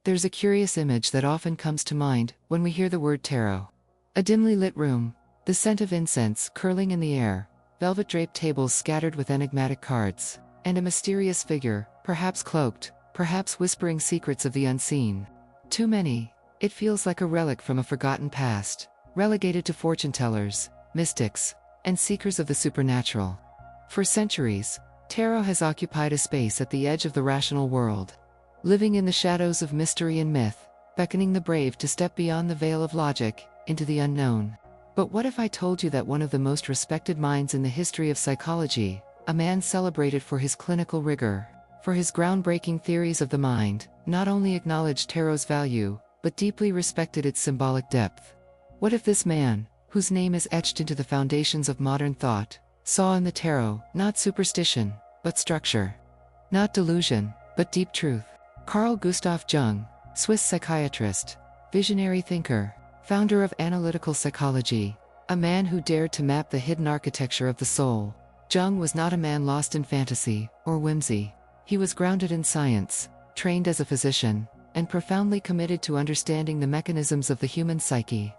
There's a curious image that often comes to mind when we hear the word tarot. A dimly lit room, the scent of incense curling in the air, velvet-draped tables scattered with enigmatic cards, and a mysterious figure, perhaps cloaked, perhaps whispering secrets of the unseen. Too many, it feels like a relic from a forgotten past, relegated to fortune-tellers, mystics, and seekers of the supernatural. For centuries, tarot has occupied a space at the edge of the rational world, living in the shadows of mystery and myth, beckoning the brave to step beyond the veil of logic, into the unknown. But what if I told you that one of the most respected minds in the history of psychology, a man celebrated for his clinical rigor, for his groundbreaking theories of the mind, not only acknowledged tarot's value, but deeply respected its symbolic depth? What if this man, whose name is etched into the foundations of modern thought, saw in the tarot not superstition, but structure, not delusion, but deep truth? Carl Gustav Jung, Swiss psychiatrist, visionary thinker, founder of analytical psychology, a man who dared to map the hidden architecture of the soul. Jung was not a man lost in fantasy or whimsy. He was grounded in science, trained as a physician, and profoundly committed to understanding the mechanisms of the human psyche.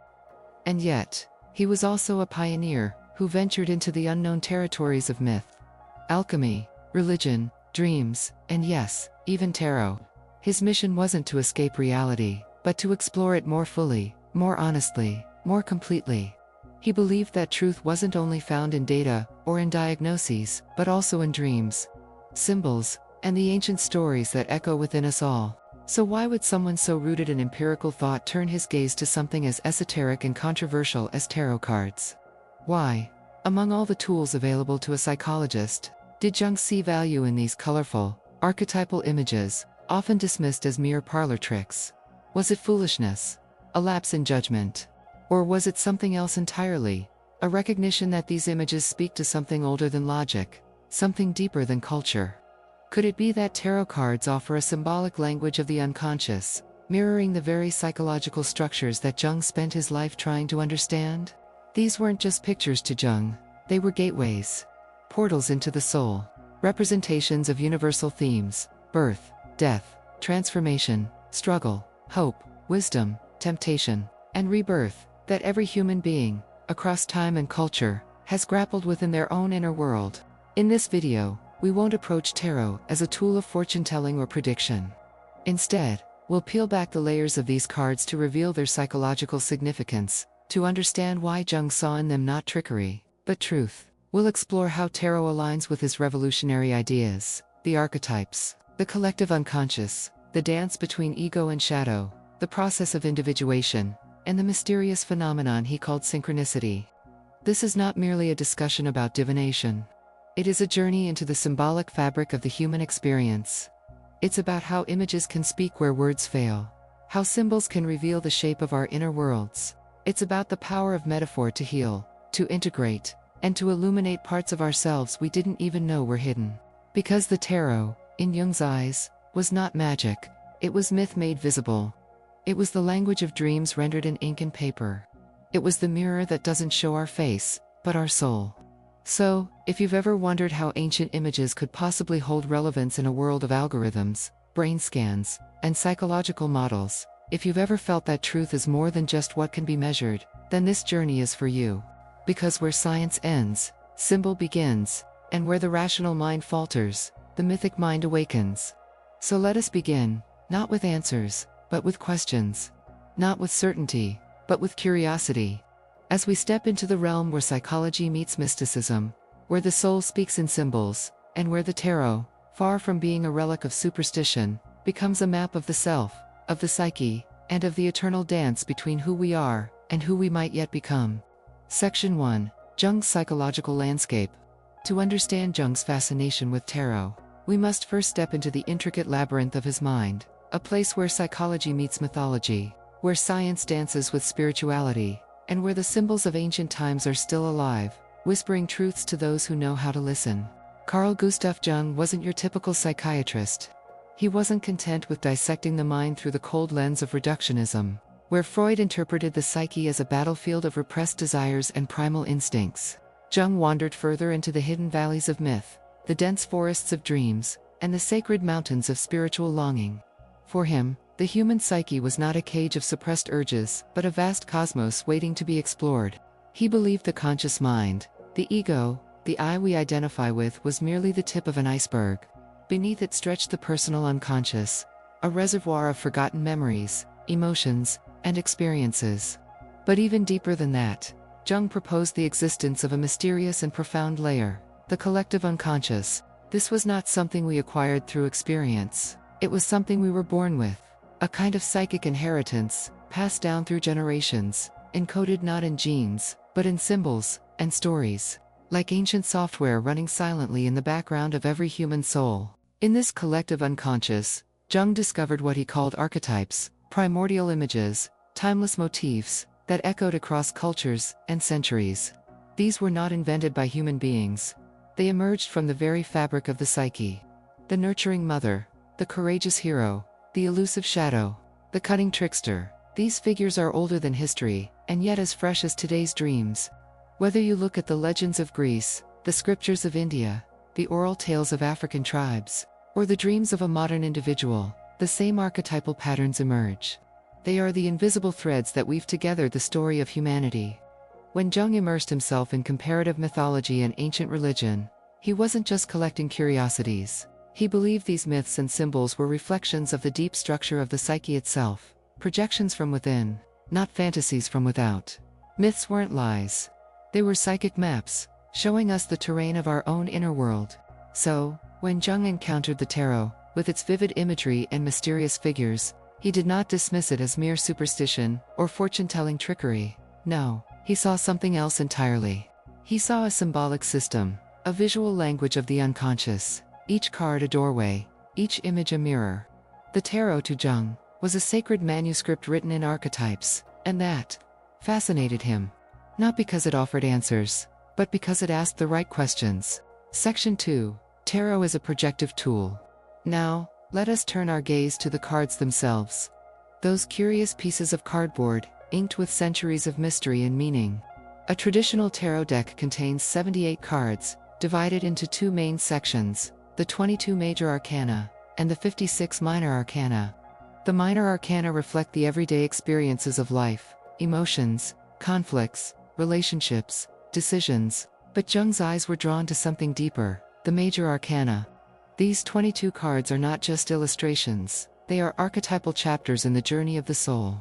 And yet, he was also a pioneer who ventured into the unknown territories of myth, alchemy, religion, dreams, and yes, even tarot. His mission wasn't to escape reality, but to explore it more fully, more honestly, more completely. He believed that truth wasn't only found in data or in diagnoses, but also in dreams, symbols, and the ancient stories that echo within us all. So why would someone so rooted in empirical thought turn his gaze to something as esoteric and controversial as tarot cards? Why, among all the tools available to a psychologist, did Jung see value in these colorful, archetypal images, often dismissed as mere parlor tricks? Was it foolishness? A lapse in judgment? Or was it something else entirely? A recognition that these images speak to something older than logic, something deeper than culture? Could it be that tarot cards offer a symbolic language of the unconscious, mirroring the very psychological structures that Jung spent his life trying to understand? These weren't just pictures to Jung, they were gateways, portals into the soul, representations of universal themes: birth, death, transformation, struggle, hope, wisdom, temptation, and rebirth, that every human being, across time and culture, has grappled with in their own inner world. In this video, we won't approach tarot as a tool of fortune-telling or prediction. Instead, we'll peel back the layers of these cards to reveal their psychological significance, to understand why Jung saw in them not trickery, but truth. We'll explore how tarot aligns with his revolutionary ideas, the archetypes, the collective unconscious, the dance between ego and shadow, the process of individuation, and the mysterious phenomenon he called synchronicity. This is not merely a discussion about divination. It is a journey into the symbolic fabric of the human experience. It's about how images can speak where words fail, how symbols can reveal the shape of our inner worlds. It's about the power of metaphor to heal, to integrate, and to illuminate parts of ourselves we didn't even know were hidden. Because the tarot, in Jung's eyes, was not magic, it was myth made visible. It was the language of dreams rendered in ink and paper. It was the mirror that doesn't show our face, but our soul. So, if you've ever wondered how ancient images could possibly hold relevance in a world of algorithms, brain scans, and psychological models, if you've ever felt that truth is more than just what can be measured, then this journey is for you. Because where science ends, symbol begins, and where the rational mind falters, the mythic mind awakens. So let us begin, not with answers, but with questions. Not with certainty, but with curiosity. As we step into the realm where psychology meets mysticism, where the soul speaks in symbols, and where the tarot, far from being a relic of superstition, becomes a map of the self, of the psyche, and of the eternal dance between who we are and who we might yet become. Section 1. Jung's psychological landscape. To understand Jung's fascination with tarot, we must first step into the intricate labyrinth of his mind, a place where psychology meets mythology, where science dances with spirituality, and where the symbols of ancient times are still alive, whispering truths to those who know how to listen. Carl Gustav Jung wasn't your typical psychiatrist. He wasn't content with dissecting the mind through the cold lens of reductionism, where Freud interpreted the psyche as a battlefield of repressed desires and primal instincts. Jung wandered further into the hidden valleys of myth, the dense forests of dreams, and the sacred mountains of spiritual longing. For him, The human psyche was not a cage of suppressed urges, but a vast cosmos waiting to be explored. He believed the conscious mind, the ego, the I we identify with, was merely the tip of an iceberg. Beneath it stretched the personal unconscious, a reservoir of forgotten memories, emotions, and experiences. But even deeper than that, Jung proposed the existence of a mysterious and profound layer, the collective unconscious. This was not something we acquired through experience. It was something we were born with, a kind of psychic inheritance, passed down through generations, encoded not in genes, but in symbols and stories, like ancient software running silently in the background of every human soul. In this collective unconscious, Jung discovered what he called archetypes, primordial images, timeless motifs, that echoed across cultures and centuries. These were not invented by human beings. They emerged from the very fabric of the psyche. The nurturing mother, the courageous hero, the elusive shadow, the cunning trickster. These figures are older than history, and yet as fresh as today's dreams. Whether you look at the legends of Greece, the scriptures of India, the oral tales of African tribes, or the dreams of a modern individual, the same archetypal patterns emerge. They are the invisible threads that weave together the story of humanity. When Jung immersed himself in comparative mythology and ancient religion, he wasn't just collecting curiosities. He believed these myths and symbols were reflections of the deep structure of the psyche itself, projections from within, not fantasies from without. Myths weren't lies. They were psychic maps, showing us the terrain of our own inner world. So, when Jung encountered the tarot, with its vivid imagery and mysterious figures, he did not dismiss it as mere superstition or fortune-telling trickery. No, he saw something else entirely. He saw a symbolic system, a visual language of the unconscious, each card a doorway, each image a mirror. The tarot to Jung was a sacred manuscript written in archetypes, and that fascinated him. Not because it offered answers, but because it asked the right questions. Section 2. Tarot is a projective tool. Now, let us turn our gaze to the cards themselves. Those curious pieces of cardboard, inked with centuries of mystery and meaning. A traditional tarot deck contains 78 cards, divided into two main sections, the 22 major arcana, and the 56 minor arcana. The minor arcana reflect the everyday experiences of life, emotions, conflicts, relationships, decisions. But Jung's eyes were drawn to something deeper, the major arcana. These 22 cards are not just illustrations, they are archetypal chapters in the journey of the soul.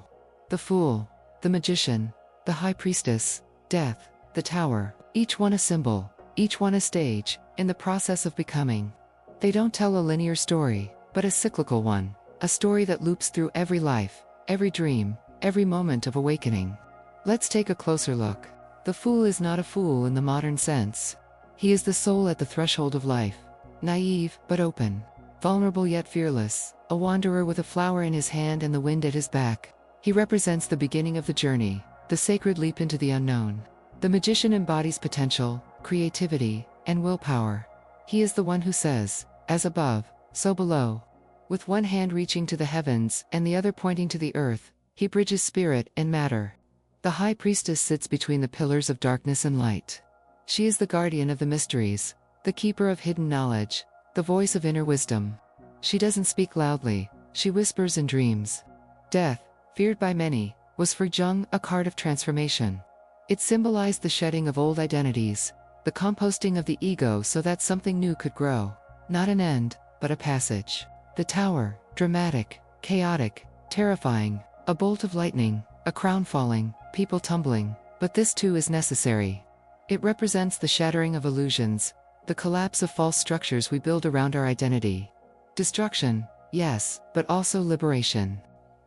The Fool, the Magician, the High Priestess, Death, the Tower, each one a symbol, each one a stage, in the process of becoming. They don't tell a linear story, but a cyclical one, a story that loops through every life, every dream, every moment of awakening. Let's take a closer look. The Fool is not a fool in the modern sense. He is the soul at the threshold of life, naive but open, vulnerable yet fearless, a wanderer with a flower in his hand and the wind at his back. He represents the beginning of the journey, the sacred leap into the unknown. The Magician embodies potential, creativity, and willpower. He is the one who says, "As above, so below." With one hand reaching to the heavens and the other pointing to the earth, he bridges spirit and matter. The High Priestess sits between the pillars of darkness and light. She is the guardian of the mysteries, the keeper of hidden knowledge, the voice of inner wisdom. She doesn't speak loudly, she whispers in dreams. Death, feared by many, was for Jung a card of transformation. It symbolized the shedding of old identities, the composting of the ego so that something new could grow. Not an end, but a passage. The Tower, dramatic, chaotic, terrifying, a bolt of lightning, a crown falling, people tumbling, but this too is necessary. It represents the shattering of illusions, the collapse of false structures we build around our identity. Destruction, yes, but also liberation.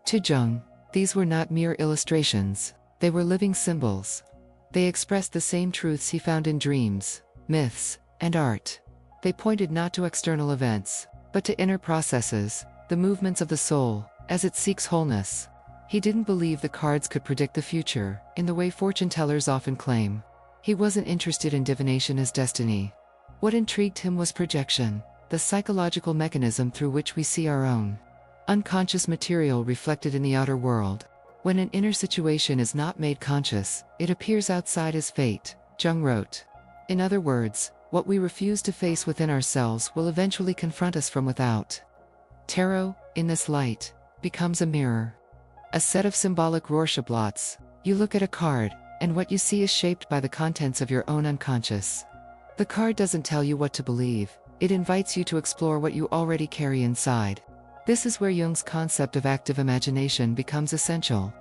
To Jung, these were not mere illustrations, they were living symbols. They expressed the same truths he found in dreams, myths, and art. They pointed not to external events, but to inner processes, the movements of the soul, as it seeks wholeness. He didn't believe the cards could predict the future, in the way fortune-tellers often claim. He wasn't interested in divination as destiny. What intrigued him was projection, the psychological mechanism through which we see our own unconscious material reflected in the outer world. When an inner situation is not made conscious, it appears outside as fate, Jung wrote. In other words, what we refuse to face within ourselves will eventually confront us from without. Tarot, in this light, becomes a mirror. A set of symbolic Rorschach-blots. You look at a card, and what you see is shaped by the contents of your own unconscious. The card doesn't tell you what to believe, it invites you to explore what you already carry inside. This is where Jung's concept of active imagination becomes essential.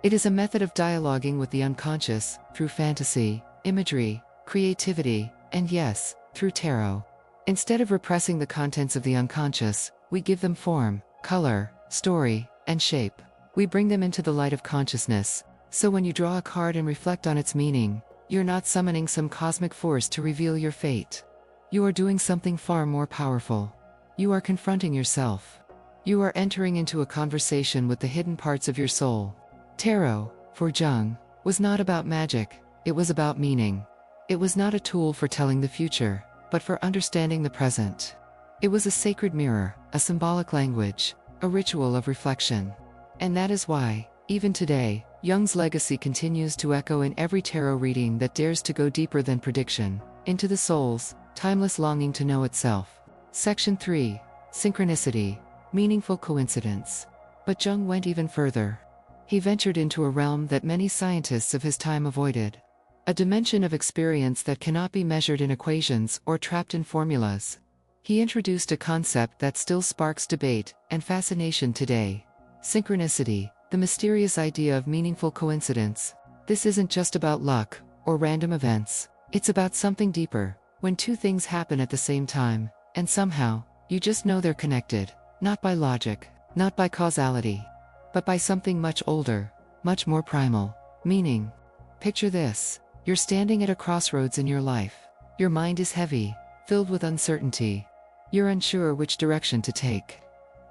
It is a method of dialoguing with the unconscious, through fantasy, imagery, creativity, and yes, through tarot. Instead of repressing the contents of the unconscious, we give them form, color, story, and shape. We bring them into the light of consciousness, so when you draw a card and reflect on its meaning, you're not summoning some cosmic force to reveal your fate. You are doing something far more powerful. You are confronting yourself. You are entering into a conversation with the hidden parts of your soul. Tarot, for Jung, was not about magic, it was about meaning. It was not a tool for telling the future, but for understanding the present. It was a sacred mirror, a symbolic language, a ritual of reflection. And that is why, even today, Jung's legacy continues to echo in every tarot reading that dares to go deeper than prediction, into the soul's timeless longing to know itself. Section 3. Synchronicity. Meaningful coincidence. But Jung went even further. He ventured into a realm that many scientists of his time avoided. A dimension of experience that cannot be measured in equations or trapped in formulas. He introduced a concept that still sparks debate and fascination today. Synchronicity, the mysterious idea of meaningful coincidence. This isn't just about luck or random events. It's about something deeper, when two things happen at the same time, and somehow, you just know they're connected, not by logic, not by causality, but by something much older, much more primal, meaning. Picture this, you're standing at a crossroads in your life. Your mind is heavy, filled with uncertainty. You're unsure which direction to take.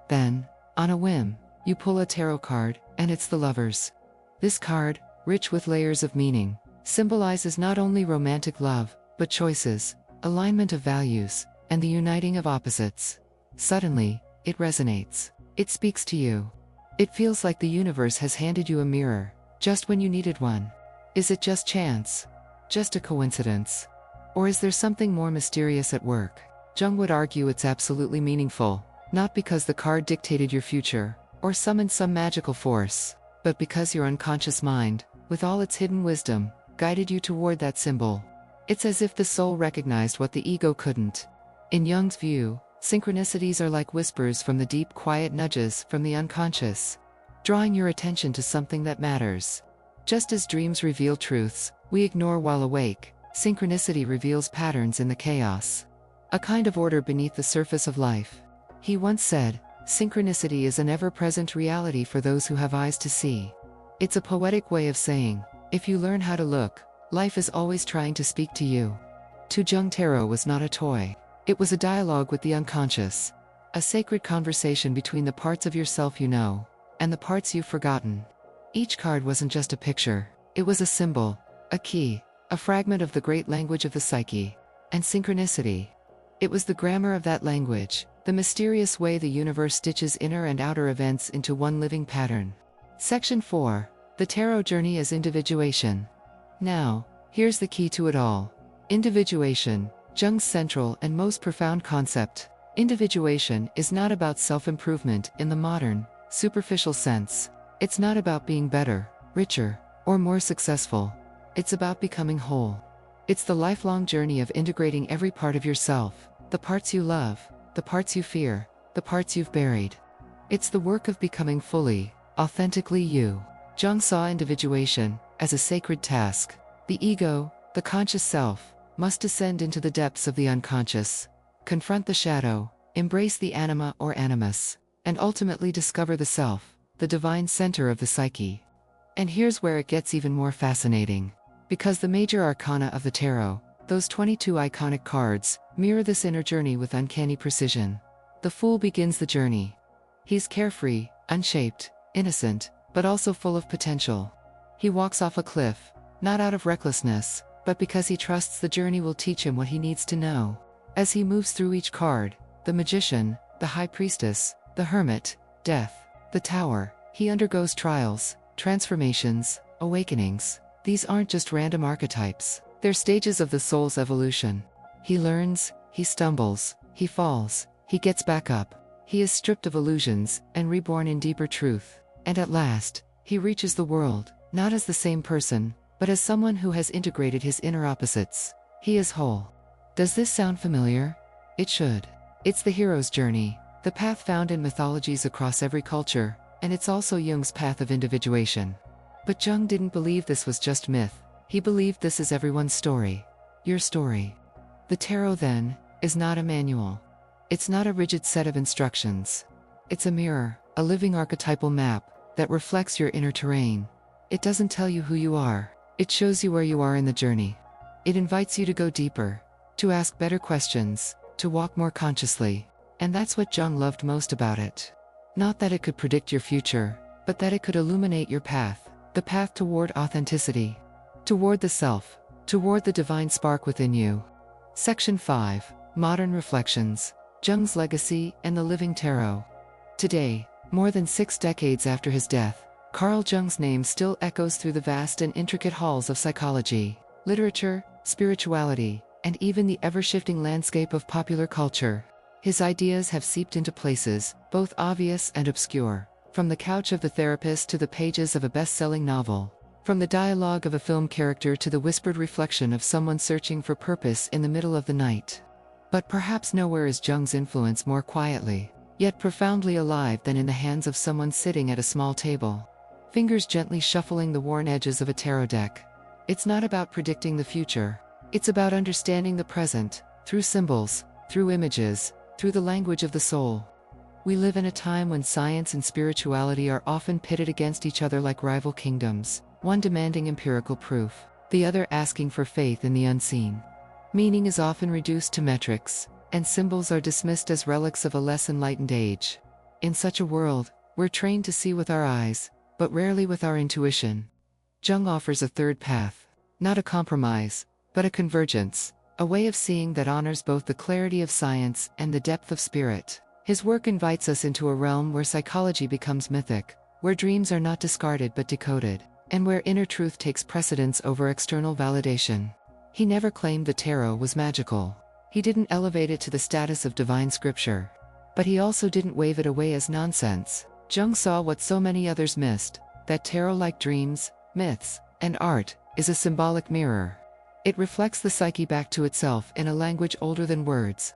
Then, on a whim, you pull a tarot card, and it's the Lovers. This card, rich with layers of meaning, symbolizes not only romantic love, but choices, alignment of values, and the uniting of opposites. Suddenly, it resonates. It speaks to you. It feels like the universe has handed you a mirror, just when you needed one. Is it just chance? Just a coincidence? Or is there something more mysterious at work? Jung would argue it's absolutely meaningful, not because the card dictated your future, or summoned some magical force, but because your unconscious mind, with all its hidden wisdom, guided you toward that symbol. It's as if the soul recognized what the ego couldn't. In Jung's view, synchronicities are like whispers from the deep, quiet nudges from the unconscious, drawing your attention to something that matters. Just as dreams reveal truths we ignore while awake, synchronicity reveals patterns in the chaos. A kind of order beneath the surface of life. He once said, "Synchronicity is an ever-present reality for those who have eyes to see." It's a poetic way of saying, if you learn how to look, life is always trying to speak to you. To Jung, tarot was not a toy. It was a dialogue with the unconscious. A sacred conversation between the parts of yourself you know, and the parts you've forgotten. Each card wasn't just a picture, it was a symbol, a key, a fragment of the great language of the psyche. And synchronicity. It was the grammar of that language, the mysterious way the universe stitches inner and outer events into one living pattern. Section 4. The Tarot Journey as Individuation. Now, here's the key to it all. Individuation, Jung's central and most profound concept. Individuation is not about self-improvement in the modern, superficial sense. It's not about being better, richer, or more successful. It's about becoming whole. It's the lifelong journey of integrating every part of yourself, the parts you love, the parts you fear, the parts you've buried. It's the work of becoming fully, authentically you. Jung saw individuation as a sacred task. The ego, the conscious self, must descend into the depths of the unconscious, confront the shadow, embrace the anima or animus, and ultimately discover the self, the divine center of the psyche. And here's where it gets even more fascinating. Because the major arcana of the tarot, those 22 iconic cards, mirror this inner journey with uncanny precision. The Fool begins the journey. He's carefree, unshaped, innocent, but also full of potential. He walks off a cliff, not out of recklessness, but because he trusts the journey will teach him what he needs to know. As he moves through each card, the Magician, the High Priestess, the Hermit, Death, the Tower, he undergoes trials, transformations, awakenings. These aren't just random archetypes, they're stages of the soul's evolution. He learns, he stumbles, he falls, he gets back up. He is stripped of illusions and reborn in deeper truth. And at last, he reaches the world, not as the same person, but as someone who has integrated his inner opposites. He is whole. Does this sound familiar? It should. It's the hero's journey, the path found in mythologies across every culture, and it's also Jung's path of individuation. But Jung didn't believe this was just myth. He believed this is everyone's story. Your story. The tarot, then, is not a manual. It's not a rigid set of instructions. It's a mirror, a living archetypal map that reflects your inner terrain. It doesn't tell you who you are. It shows you where you are in the journey. It invites you to go deeper, to ask better questions, to walk more consciously. And that's what Jung loved most about it. Not that it could predict your future, but that it could illuminate your path, the path toward authenticity, toward the self, toward the divine spark within you. Section 5. Modern Reflections. Jung's Legacy and the Living Tarot. Today, more than 6 decades after his death, Carl Jung's name still echoes through the vast and intricate halls of psychology, literature, spirituality, and even the ever-shifting landscape of popular culture. His ideas have seeped into places, both obvious and obscure, from the couch of the therapist to the pages of a best-selling novel, from the dialogue of a film character to the whispered reflection of someone searching for purpose in the middle of the night. But perhaps nowhere is Jung's influence more quietly, yet profoundly alive than in the hands of someone sitting at a small table, fingers gently shuffling the worn edges of a tarot deck. It's not about predicting the future. It's about understanding the present, through symbols, through images, through the language of the soul. We live in a time when science and spirituality are often pitted against each other like rival kingdoms, one demanding empirical proof, the other asking for faith in the unseen. Meaning is often reduced to metrics, and symbols are dismissed as relics of a less enlightened age. In such a world, we're trained to see with our eyes, but rarely with our intuition. Jung offers a third path, not a compromise, but a convergence, a way of seeing that honors both the clarity of science and the depth of spirit. His work invites us into a realm where psychology becomes mythic, where dreams are not discarded but decoded, and where inner truth takes precedence over external validation. He never claimed the tarot was magical. He didn't elevate it to the status of divine scripture. But he also didn't wave it away as nonsense. Jung saw what so many others missed, that tarot, like dreams, myths, and art, is a symbolic mirror. It reflects the psyche back to itself in a language older than words.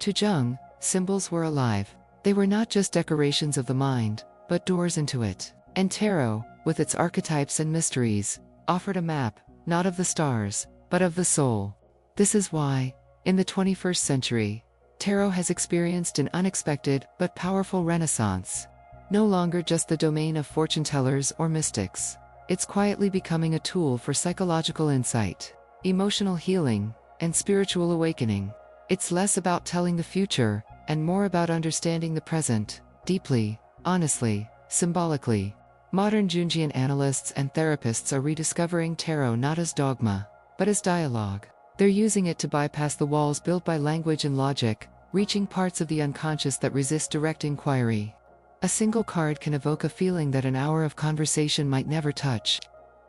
To Jung, symbols were alive. They were not just decorations of the mind, but doors into it. And tarot, with its archetypes and mysteries, offered a map, not of the stars, but of the soul. This is why, in the 21st century, tarot has experienced an unexpected but powerful renaissance. No longer just the domain of fortune tellers or mystics. It's quietly becoming a tool for psychological insight, emotional healing, and spiritual awakening. It's less about telling the future, and more about understanding the present, deeply, honestly, symbolically. Modern Jungian analysts and therapists are rediscovering tarot not as dogma, but as dialogue. They're using it to bypass the walls built by language and logic, reaching parts of the unconscious that resist direct inquiry. A single card can evoke a feeling that an hour of conversation might never touch.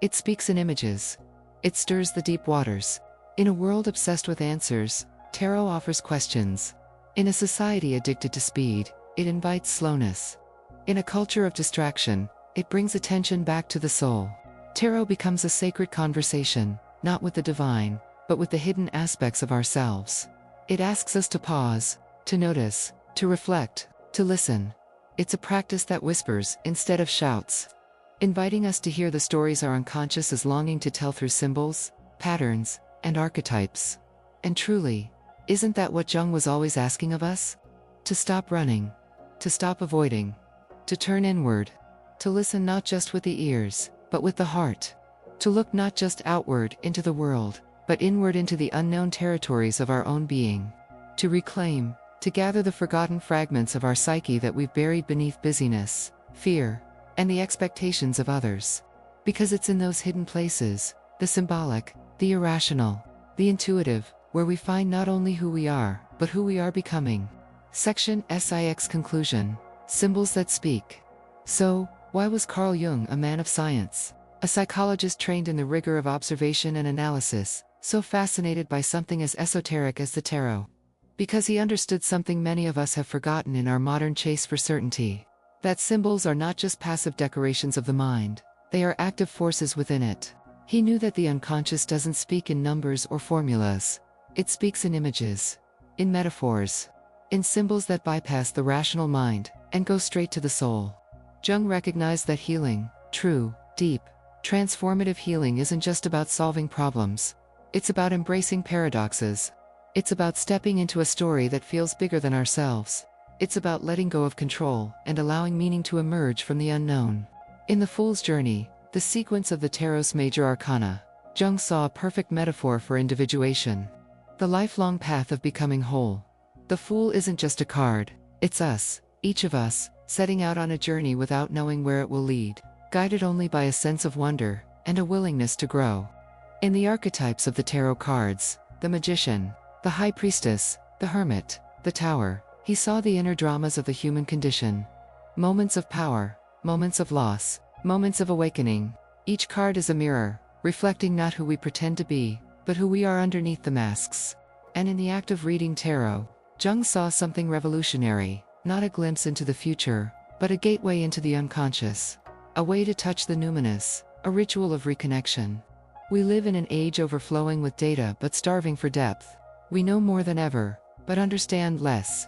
It speaks in images. It stirs the deep waters. In a world obsessed with answers, tarot offers questions. In a society addicted to speed, it invites slowness. In a culture of distraction, it brings attention back to the soul. Tarot becomes a sacred conversation, not with the divine, but with the hidden aspects of ourselves. It asks us to pause, to notice, to reflect, to listen. It's a practice that whispers instead of shouts, inviting us to hear the stories our unconscious is longing to tell through symbols, patterns, and archetypes. And truly, isn't that what Jung was always asking of us? To stop running, to stop avoiding, to turn inward, to listen not just with the ears, but with the heart, to look not just outward into the world, but inward into the unknown territories of our own being, to reclaim, to gather the forgotten fragments of our psyche that we've buried beneath busyness, fear, and the expectations of others. Because it's in those hidden places, the symbolic, the irrational, the intuitive, where we find not only who we are, but who we are becoming. Section SIX Conclusion. Symbols that speak. So, why was Carl Jung a man of science? A psychologist trained in the rigor of observation and analysis, so fascinated by something as esoteric as the tarot? Because he understood something many of us have forgotten in our modern chase for certainty. That symbols are not just passive decorations of the mind, they are active forces within it. He knew that the unconscious doesn't speak in numbers or formulas. It speaks in images, in metaphors, in symbols that bypass the rational mind and go straight to the soul. Jung recognized that healing, true, deep, transformative healing isn't just about solving problems. It's about embracing paradoxes. It's about stepping into a story that feels bigger than ourselves. It's about letting go of control and allowing meaning to emerge from the unknown. In The Fool's Journey, the sequence of the Tarot's major arcana, Jung saw a perfect metaphor for individuation. The lifelong path of becoming whole. The Fool isn't just a card, it's us, each of us, setting out on a journey without knowing where it will lead, guided only by a sense of wonder and a willingness to grow. In the archetypes of the tarot cards, the Magician, the High Priestess, the Hermit, the Tower, he saw the inner dramas of the human condition. Moments of power, moments of loss, moments of awakening. Each card is a mirror, reflecting not who we pretend to be, but who we are underneath the masks. And in the act of reading tarot, Jung saw something revolutionary, not a glimpse into the future, but a gateway into the unconscious. A way to touch the numinous, a ritual of reconnection. We live in an age overflowing with data but starving for depth. We know more than ever, but understand less.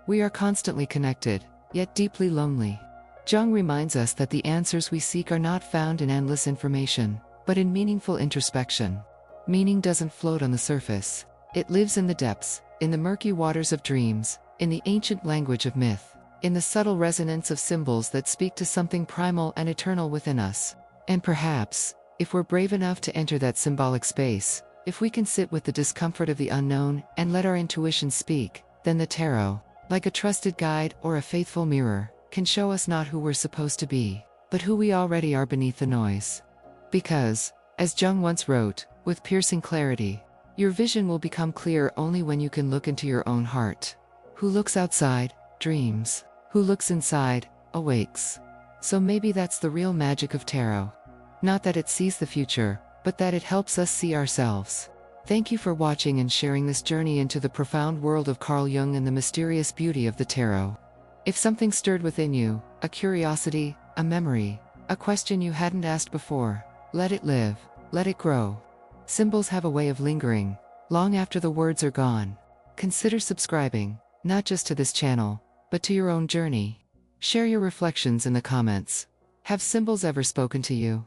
We are constantly connected, yet deeply lonely. Jung reminds us that the answers we seek are not found in endless information, but in meaningful introspection. Meaning doesn't float on the surface. It lives in the depths, in the murky waters of dreams, in the ancient language of myth, in the subtle resonance of symbols that speak to something primal and eternal within us. And perhaps, if we're brave enough to enter that symbolic space, if we can sit with the discomfort of the unknown and let our intuition speak, then the tarot, like a trusted guide or a faithful mirror, can show us not who we're supposed to be, but who we already are beneath the noise. Because, as Jung once wrote, with piercing clarity, your vision will become clear only when you can look into your own heart. Who looks outside, dreams. Who looks inside, awakes. So maybe that's the real magic of tarot. Not that it sees the future, but that it helps us see ourselves. Thank you for watching and sharing this journey into the profound world of Carl Jung and the mysterious beauty of the tarot. If something stirred within you, a curiosity, a memory, a question you hadn't asked before, let it live, let it grow. Symbols have a way of lingering, long after the words are gone. Consider subscribing, not just to this channel, but to your own journey. Share your reflections in the comments. Have symbols ever spoken to you?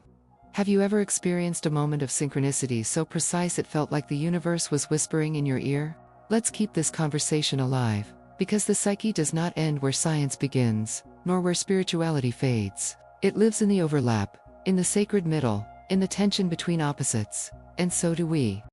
Have you ever experienced a moment of synchronicity so precise it felt like the universe was whispering in your ear? Let's keep this conversation alive, because the psyche does not end where science begins, nor where spirituality fades. It lives in the overlap, in the sacred middle, in the tension between opposites, and so do we.